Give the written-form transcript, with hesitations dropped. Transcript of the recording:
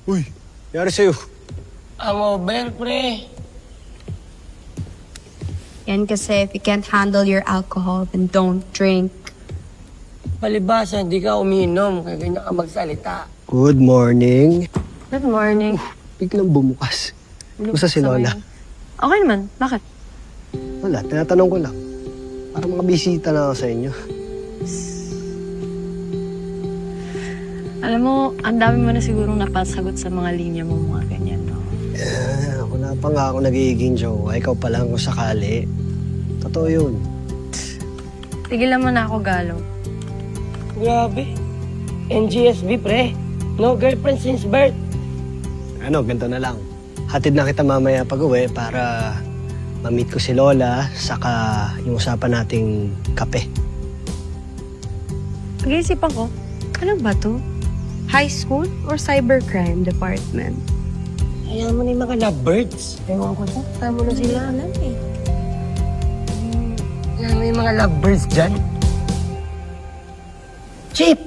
Uy, nangyari sa'yo? Hangover, pre. Yan kasi if you can't handle your alcohol, then don't drink. Palibasa, hindi ka uminom, kaya ganyan ka magsalita. Good morning. Good morning. Biglang bumukas. Kumusta si Lola? Okay naman. Bakit? Wala, tinatanong ko lang. Para mga bisita na ako sa inyo. Alam mo, ang dami mo na sigurong napasagot sa mga linya mo, mga ganyan, no? Wala pa nga ako nagiging jowa. Ikaw pa lang kung sakali. Totoo yun. Tigilan mo na ako, Galo. Grabe. NGSB, pre. No girlfriend since birth. Ano, ganito na lang. Hatid na kita mamaya pag-uwi para ma-meet ko si Lola saka yung usapan nating kape. Pag-iisipan ko, Ano ba to? High school or cybercrime department? Ayan mo na yung mga lovebirds. Ewan ko to. Saan mo na sila alam eh. Ayan mo yung mga lovebirds dyan. Chip!